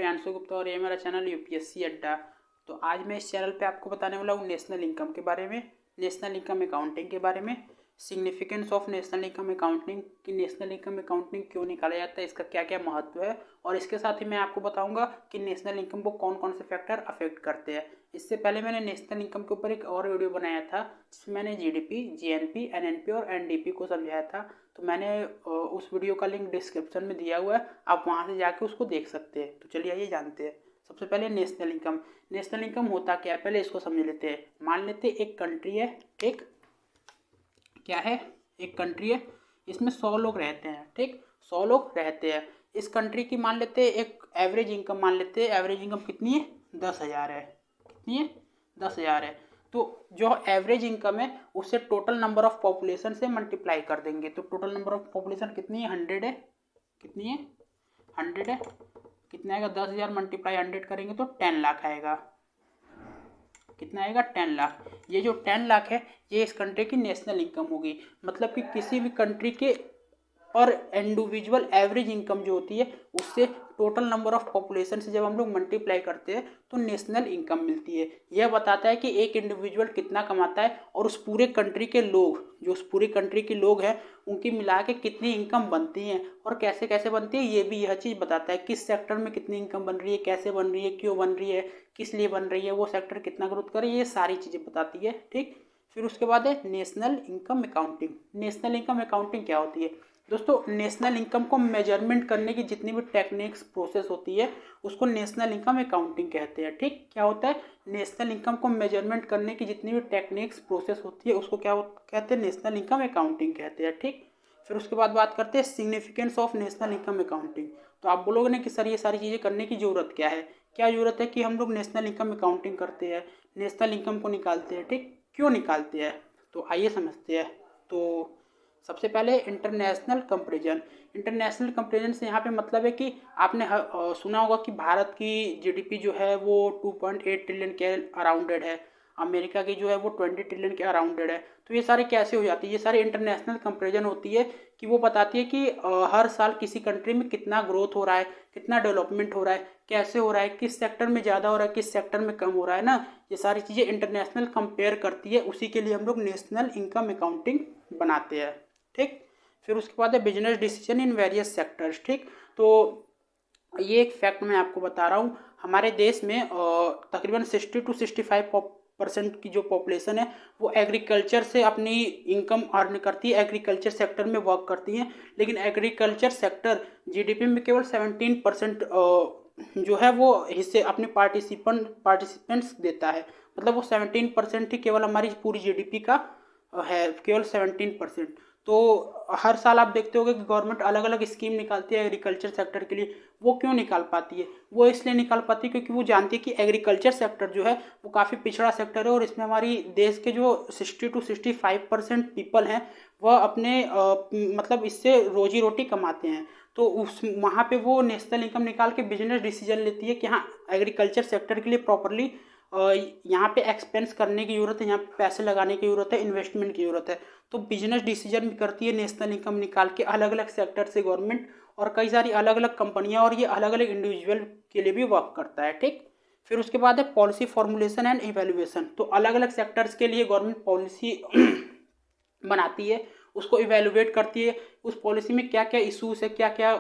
प्रियांशु गुप्ता और ये मेरा चैनल यूपीएससी अड्डा। तो आज मैं इस चैनल पे आपको बताने वाला हूँ नेशनल इनकम के बारे में, नेशनल इनकम अकाउंटिंग के बारे में, significance of national income accounting कि नेशनल इनकम अकाउंटिंग क्यों निकाला जाता है, इसका क्या क्या महत्व है, और इसके साथ ही मैं आपको बताऊंगा कि नेशनल इनकम को कौन कौन से फैक्टर अफेक्ट करते हैं। इससे पहले मैंने नेशनल इनकम के ऊपर एक और वीडियो बनाया था जिसमें मैंने जीडीपी, जीएनपी, एनएनपी और एनडीपी को समझाया था। तो मैंने उस वीडियो का लिंक डिस्क्रिप्शन में दिया हुआ है, आप वहाँ से जाके उसको देख सकते हैं। तो चलिए आइए जानते हैं। सबसे पहले नेशनल इनकम। नेशनल इनकम होता क्या है, पहले इसको समझ लेते हैं। मान लेते हैं एक कंट्री है, एक क्या है, एक कंट्री है, इसमें 100 लोग रहते हैं, ठीक, 100 लोग रहते हैं। इस कंट्री की मान लेते हैं एक एवरेज इनकम, मान लेते हैं एवरेज इनकम कितनी है, 10,000 है। कितनी है, 10,000 है। तो जो एवरेज इनकम है उससे टोटल नंबर ऑफ पॉपुलेशन से मल्टीप्लाई कर देंगे। तो टोटल नंबर ऑफ पॉपुलेशन कितनी है, 100 है। कितनी है, 100 है। कितना आएगा, 10,000 मल्टीप्लाई 100 करेंगे तो 10 लाख आएगा। कितना आएगा, 10 लाख। ये जो 10 लाख है ये इस कंट्री की नेशनल इनकम होगी। मतलब कि किसी भी कंट्री के पर इंडिविजुअल एवरेज इनकम जो होती है उससे टोटल नंबर ऑफ पॉपुलेशन से जब हम लोग मल्टीप्लाई करते हैं तो नेशनल इनकम मिलती है। यह बताता है कि एक इंडिविजुअल कितना कमाता है और उस पूरे कंट्री के लोग, जो उस पूरी कंट्री के लोग हैं, उनकी मिला के कितनी इनकम बनती है और कैसे कैसे बनती है, ये भी यह चीज़ बताता है। किस सेक्टर में कितनी इनकम बन रही है, कैसे बन रही है, क्यों बन रही है, किस लिए बन रही है, वो सेक्टर कितना ग्रोथ करे, ये सारी चीज़ें बताती है, ठीक। फिर उसके बाद है national income accounting. National income accounting क्या होती है दोस्तों? नेशनल इनकम को मेजरमेंट करने की जितनी भी टेक्निक्स प्रोसेस होती है उसको नेशनल इनकम अकाउंटिंग कहते हैं, ठीक। क्या होता है, नेशनल इनकम को मेजरमेंट करने की जितनी भी टेक्निक्स प्रोसेस होती है उसको क्या कहते हैं, नेशनल इनकम अकाउंटिंग कहते हैं, ठीक। फिर उसके बाद बात करते हैं significance of national income accounting. तो आप बोलोगे ना कि सर ये सारी चीज़ें करने की ज़रूरत क्या है, क्या ज़रूरत है कि हम लोग नेशनल इनकम अकाउंटिंग करते हैं, नेशनल इनकम को निकालते हैं, ठीक, क्यों निकालते हैं? तो आइए समझते हैं। तो सबसे पहले इंटरनेशनल कंपैरिजन। इंटरनेशनल कंपैरिजन से यहाँ पे मतलब है कि आपने सुना होगा कि भारत की जीडीपी जो है वो 2.8 ट्रिलियन के अराउंडेड है, अमेरिका की जो है वो 20 ट्रिलियन के अराउंडेड है। तो ये सारे कैसे हो जाती है, ये सारी इंटरनेशनल कंपैरिजन होती है कि वो बताती है कि हर साल किसी कंट्री में कितना ग्रोथ हो रहा है, कितना डेवलपमेंट हो रहा है, कैसे हो रहा है, किस सेक्टर में ज़्यादा हो रहा है, किस सेक्टर में कम हो रहा है ना। ये सारी चीज़ें इंटरनेशनल कंपेयर करती है, उसी के लिए हम लोग नेशनल इनकम अकाउंटिंग बनाते हैं, ठीक। फिर उसके बाद है business decision in various sectors, ठीक। तो ये एक फैक्ट मैं आपको बता रहा हूँ, हमारे देश में तकरीबन 60 to 65% की जो पॉपुलेशन है वो एग्रीकल्चर से अपनी इनकम अर्न करती है, एग्रीकल्चर सेक्टर में वर्क करती हैं। लेकिन एग्रीकल्चर सेक्टर जीडीपी में केवल 17% जो है वो हिस्से अपने पार्टिसिपेंट्स देता है। मतलब वो 17% ही केवल हमारी पूरी जीडीपी का है, केवल 17%। तो हर साल आप देखते होंगे कि गवर्नमेंट अलग अलग स्कीम निकालती है एग्रीकल्चर सेक्टर के लिए। वो क्यों निकाल पाती है? वो इसलिए निकाल पाती है क्योंकि वो जानती है कि एग्रीकल्चर सेक्टर जो है वो काफ़ी पिछड़ा सेक्टर है और इसमें हमारी देश के जो 60 to 65% पीपल हैं वह अपने मतलब इससे रोजी रोटी कमाते हैं। तो उस वहाँ पे वो नेशनल इनकम निकाल के बिजनेस डिसीजन लेती है कि हाँ एग्रीकल्चर सेक्टर के लिए प्रॉपरली यहाँ पे एक्सपेंस करने की ज़रूरत है, यहाँ पे पैसे लगाने की ज़रूरत है, इन्वेस्टमेंट की ज़रूरत है। तो बिजनेस डिसीजन भी करती है नेशनल इनकम निकाल के अलग अलग सेक्टर से गवर्नमेंट, और कई सारी अलग अलग कंपनियाँ, और ये अलग अलग इंडिविजुअल के लिए भी वर्क करता है, ठीक। फिर उसके बाद है पॉलिसी फॉर्मुलेशन एंड इवेल्युएशन। तो अलग अलग सेक्टर्स के लिए गवर्नमेंट पॉलिसी बनाती है, उसको इवेलुएट करती है, उस पॉलिसी में क्या क्या इश्यूज है, क्या क्या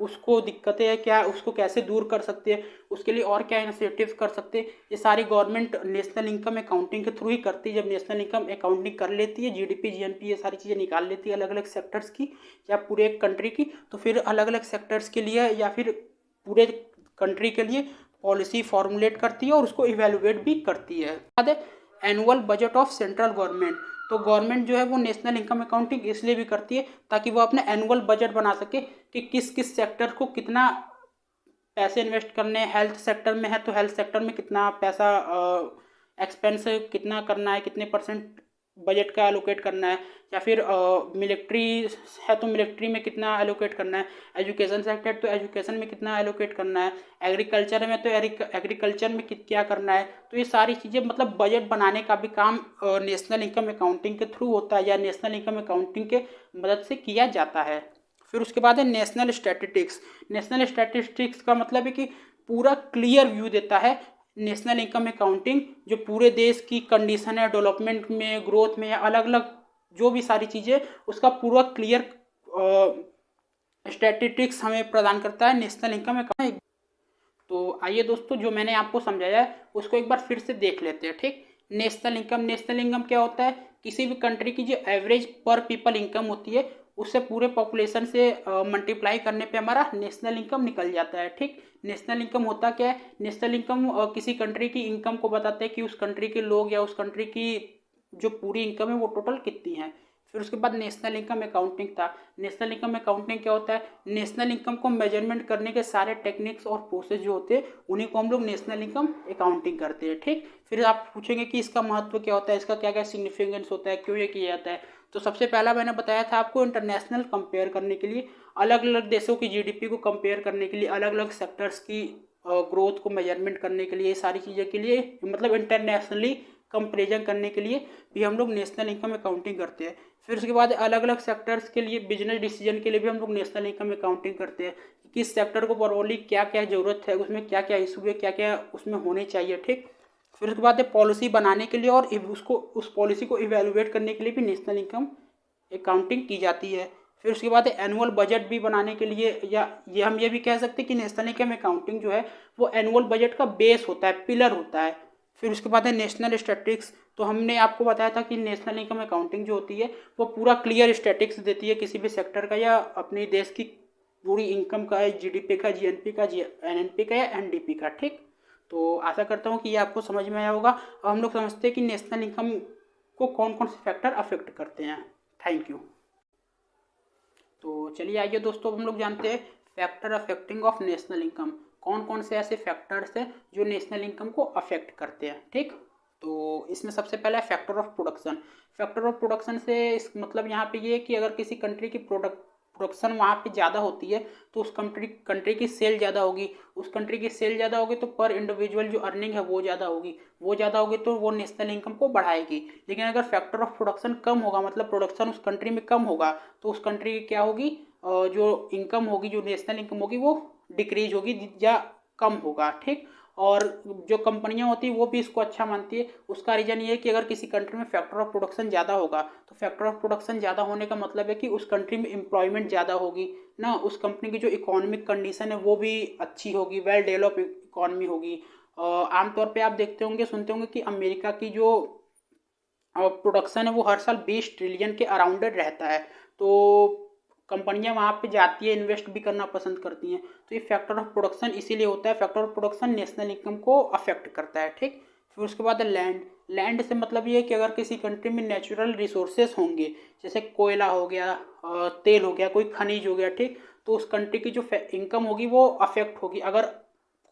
उसको दिक्कतें हैं, क्या उसको कैसे दूर कर सकते हैं, उसके लिए और क्या इनिशिएटिव कर सकते हैं, ये सारी गवर्नमेंट नेशनल इनकम अकाउंटिंग के थ्रू ही करती है। जब नेशनल इनकम अकाउंटिंग कर लेती है, जीडीपी, जीएनपी, ये सारी चीज़ें निकाल लेती है अलग अलग सेक्टर्स की या पूरे एक कंट्री की, तो फिर अलग अलग सेक्टर्स के लिए या फिर पूरे कंट्री के लिए पॉलिसी फॉर्मुलेट करती है और उसको इवेलुएट भी करती है। बाद है annual budget of central government. तो गवर्नमेंट जो है वो नेशनल इनकम अकाउंटिंग इसलिए भी करती है ताकि वो अपना एनुअल बजट बना सके कि किस किस सेक्टर को कितना पैसे इन्वेस्ट करने हैं। हेल्थ सेक्टर में है तो हेल्थ सेक्टर में कितना पैसा एक्सपेंस कितना करना है, कितने परसेंट बजट का एलोकेट करना है, या फिर मिलिट्री है तो मिलिट्री में कितना एलोकेट करना है, एजुकेशन सेक्टर तो एजुकेशन में कितना एलोकेट करना है, एग्रीकल्चर में तो एग्रीकल्चर में क्या करना है। तो ये सारी चीज़ें मतलब बजट बनाने का भी काम नेशनल इनकम अकाउंटिंग के थ्रू होता है या नेशनल इनकम अकाउंटिंग के मदद से किया जाता है। फिर उसके बाद है नेशनल स्टैटिस्टिक्स। नेशनल स्टैटिस्टिक्स का मतलब है कि पूरा क्लियर व्यू देता है नेशनल इनकम अकाउंटिंग, जो पूरे देश की कंडीशन है डेवलपमेंट में, ग्रोथ में, या अलग अलग जो भी सारी चीज़ें, उसका पूरा क्लियर स्टैटिस्टिक्स हमें प्रदान करता है नेशनल इनकम अकाउंट। तो आइए दोस्तों, जो मैंने आपको समझाया है उसको एक बार फिर से देख लेते हैं। ठीक, नेशनल इनकम क्या होता है? किसी भी कंट्री की जो एवरेज पर पीपल इनकम होती है उससे पूरे पॉपुलेशन से मल्टीप्लाई करने पे हमारा नेशनल इनकम निकल जाता है। ठीक, नेशनल इनकम होता क्या है? नेशनल इनकम किसी कंट्री की इनकम को बताते हैं कि उस कंट्री के लोग या उस कंट्री की जो पूरी इनकम है वो टोटल कितनी है। फिर उसके बाद नेशनल इनकम अकाउंटिंग था। नेशनल इनकम अकाउंटिंग क्या होता है? नेशनल इनकम को मेजरमेंट करने के सारे टेक्निक्स और प्रोसेस जो होते हैं उन्हीं को हम लोग नेशनल इनकम अकाउंटिंग करते हैं। ठीक, फिर आप पूछेंगे कि इसका महत्व क्या होता है, इसका क्या क्या सिग्निफिकेंस होता है, क्यों ये किया जाता है। तो सबसे पहला मैंने बताया था आपको, इंटरनेशनल कंपेयर करने के लिए, अलग अलग देशों की जीडीपी को कंपेयर करने के लिए, अलग अलग सेक्टर्स की ग्रोथ को मेजरमेंट करने के लिए, सारी चीज़ें के लिए, मतलब इंटरनेशनली कंपेरिजन करने के लिए भी हम लोग नेशनल इनकम अकाउंटिंग करते हैं। फिर उसके बाद अलग अलग सेक्टर्स के लिए, बिजनेस डिसीजन के लिए भी हम लोग नेशनल इनकम अकाउंटिंग करते हैं। किस सेक्टर को ओवरऑली क्या क्या जरूरत है, उसमें क्या क्या इशू है, क्या क्या उसमें होने चाहिए। ठीक, फिर उसके बाद पॉलिसी बनाने के लिए और उसको उस पॉलिसी को इवेलुएट करने के लिए भी नेशनल इनकम अकाउंटिंग की जाती है। फिर उसके बाद एनुअल बजट भी बनाने के लिए, या ये हम ये भी कह सकते हैं कि नेशनल इनकम अकाउंटिंग जो है वो एनुअल बजट का बेस होता है, पिलर होता है। फिर उसके बाद है नेशनल स्टैटिस्टिक्स। तो हमने आपको बताया था कि नेशनल इनकम अकाउंटिंग जो होती है वो पूरा क्लियर स्टैटिस्टिक्स देती है किसी भी सेक्टर का या अपने देश की पूरी इनकम का, जीडीपी का, जीएनपी का, एनएनपी का या एनडीपी का। ठीक, तो आशा करता हूँ कि ये आपको समझ में आया होगा। अब हम लोग समझते हैं कि नेशनल इनकम को कौन कौन से फैक्टर अफेक्ट करते हैं। Thank you. तो चलिए आइए दोस्तों, हम लोग जानते हैं factor affecting of national income. कौन कौन से ऐसे फैक्टर्स हैं जो नेशनल इनकम को अफेक्ट करते हैं। ठीक, तो इसमें सबसे पहला है factor of production. Factor of production से इस मतलब यहाँ पे ये है कि अगर किसी कंट्री की प्रोडक्शन वहाँ पे ज़्यादा होती है तो उस कंट्री की सेल ज़्यादा होगी। उस कंट्री की सेल ज़्यादा होगी तो पर इंडिविजुअल जो अर्निंग है वो ज़्यादा होगी। वो ज़्यादा होगी तो वो नेशनल इनकम को बढ़ाएगी। लेकिन अगर फैक्टर ऑफ प्रोडक्शन कम होगा, मतलब प्रोडक्शन उस कंट्री में कम होगा, तो उस कंट्री की क्या होगी, जो इनकम होगी, जो नेशनल इनकम होगी वो डिक्रीज होगी या कम होगा। ठीक, और जो कंपनियां होती है वो भी इसको अच्छा मानती है। उसका रीजन ये है कि अगर किसी कंट्री में फैक्टर ऑफ प्रोडक्शन ज़्यादा होगा तो फैक्टर ऑफ प्रोडक्शन ज़्यादा होने का मतलब है कि उस कंट्री में एम्प्लॉयमेंट ज़्यादा होगी ना, उस कंपनी की जो इकोनॉमिक कंडीशन है वो भी अच्छी होगी, वेल डेवलप इकोनॉमी होगी। आमतौर पे आप देखते होंगे, सुनते होंगे कि अमेरिका की जो प्रोडक्शन है वो हर साल 20 ट्रिलियन के अराउंडेड रहता है। तो कंपनियां वहाँ पे जाती है, इन्वेस्ट भी करना पसंद करती हैं। तो ये फैक्टर ऑफ प्रोडक्शन इसीलिए होता है। Factor of production national income को अफेक्ट करता है। ठीक, फिर उसके बाद लैंड। लैंड से मतलब ये है कि अगर किसी कंट्री में नेचुरल रिसोर्सेस होंगे, जैसे कोयला हो गया, तेल हो गया, कोई खनिज हो गया, ठीक, तो उस कंट्री की जो इनकम होगी वो अफेक्ट होगी। अगर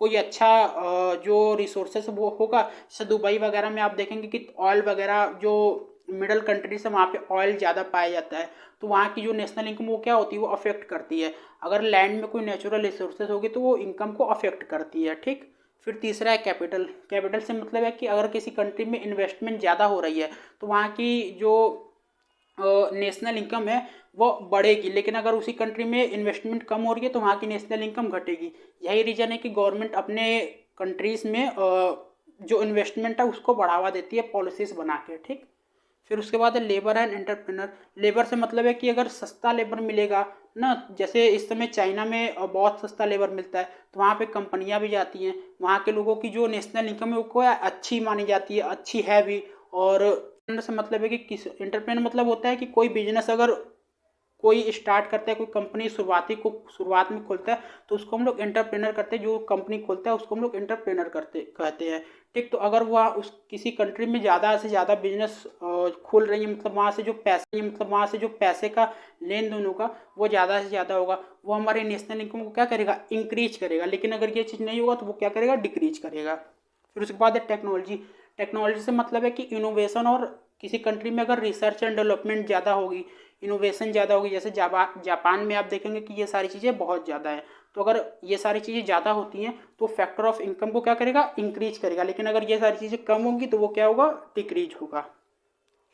कोई अच्छा जो रिसोर्सेस वो होगा, जैसे दुबई वगैरह में आप देखेंगे कि ऑयल वगैरह, जो मिडल कंट्री से वहाँ पे ऑयल ज़्यादा पाया जाता है, तो वहाँ की जो नेशनल इनकम वो क्या होती है, वो अफेक्ट करती है। अगर लैंड में कोई नेचुरल रिसोर्सेज होगी तो वो इनकम को अफेक्ट करती है। ठीक, फिर तीसरा है कैपिटल। कैपिटल से मतलब है कि अगर किसी कंट्री में इन्वेस्टमेंट ज़्यादा हो रही है तो वहाँ की जो नेशनल इनकम है वो बढ़ेगी, लेकिन अगर उसी कंट्री में इन्वेस्टमेंट कम हो रही है तो वहाँ की नेशनल इनकम घटेगी। यही रीज़न है कि गवर्नमेंट अपने कंट्रीज़ में जो इन्वेस्टमेंट है उसको बढ़ावा देती है पॉलिसीज़ बना के। ठीक, फिर उसके बाद है लेबर एंड एंटरप्रेनर। लेबर से मतलब है कि अगर सस्ता लेबर मिलेगा ना, जैसे इस समय चाइना में बहुत सस्ता लेबर मिलता है, तो वहाँ पे कंपनियाँ भी जाती हैं, वहाँ के लोगों की जो नेशनल इनकम है वो अच्छी मानी जाती है, अच्छी है भी। और से मतलब है कि किस एंटरप्रेनर मतलब होता है कि कोई बिजनेस अगर कोई स्टार्ट करता है, कोई कंपनी शुरुआत में खोलता है तो उसको हम लोग एंटरप्रेनर करते हैं। जो कंपनी खोलता है उसको हम लोग एंटरप्रेनर कहते हैं। ठीक, तो अगर वह उस किसी कंट्री में ज़्यादा से ज़्यादा बिजनेस खोल रही है, मतलब वहाँ से जो पैसे का लेन देन होगा वो ज़्यादा से ज़्यादा होगा, वो हमारे नेशनल इनकम को क्या करेगा, इंक्रीज करेगा। लेकिन अगर ये चीज़ नहीं होगा तो वो क्या करेगा, डिक्रीज करेगा। फिर उसके बाद है टेक्नोलॉजी। टेक्नोलॉजी से मतलब है कि इनोवेशन, और किसी कंट्री में अगर रिसर्च एंड डेवलपमेंट ज़्यादा होगी, इनोवेशन ज़्यादा होगी, जैसे जापान में आप देखेंगे कि ये सारी चीज़ें बहुत ज़्यादा है। तो अगर ये सारी चीज़ें ज़्यादा होती हैं तो फैक्टर ऑफ इनकम को क्या करेगा, इंक्रीज करेगा। लेकिन अगर ये सारी चीज़ें कम होंगी तो वो क्या होगा, डिक्रीज होगा।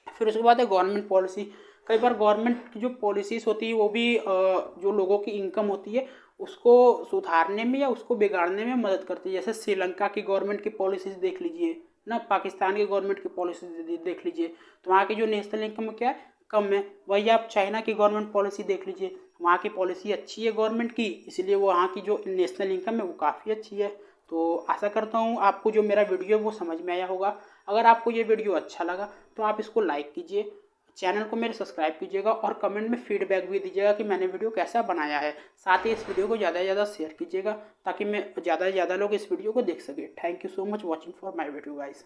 फिर उसके बाद है गवर्नमेंट पॉलिसी। कई बार गवर्नमेंट की जो पॉलिसीज़ होती है वो भी जो लोगों की इनकम होती है उसको सुधारने में या उसको बिगाड़ने में मदद करती है। जैसे श्रीलंका की गवर्नमेंट की पॉलिसीज़ देख लीजिए ना, पाकिस्तान की गवर्नमेंट की पॉलिसीज़ देख लीजिए, तो वहाँ की जो नेशनल इनकम क्या है, कम है। वही आप चाइना की गवर्नमेंट पॉलिसी देख लीजिए, वहाँ की पॉलिसी अच्छी है गवर्नमेंट की, इसलिए वो वहाँ की जो नेशनल इनकम है वो काफ़ी अच्छी है। तो आशा करता हूँ आपको जो मेरा वीडियो है वो समझ में आया होगा। अगर आपको ये वीडियो अच्छा लगा तो आप इसको लाइक कीजिए, चैनल को मेरे सब्सक्राइब कीजिएगा और कमेंट में फीडबैक भी दीजिएगा कि मैंने वीडियो कैसा बनाया है। साथ ही इस वीडियो को ज़्यादा से ज़्यादा शेयर कीजिएगा ताकि मैं ज़्यादा से ज़्यादा लोग इस वीडियो को देख सके। Thank you so much watching for my video guys.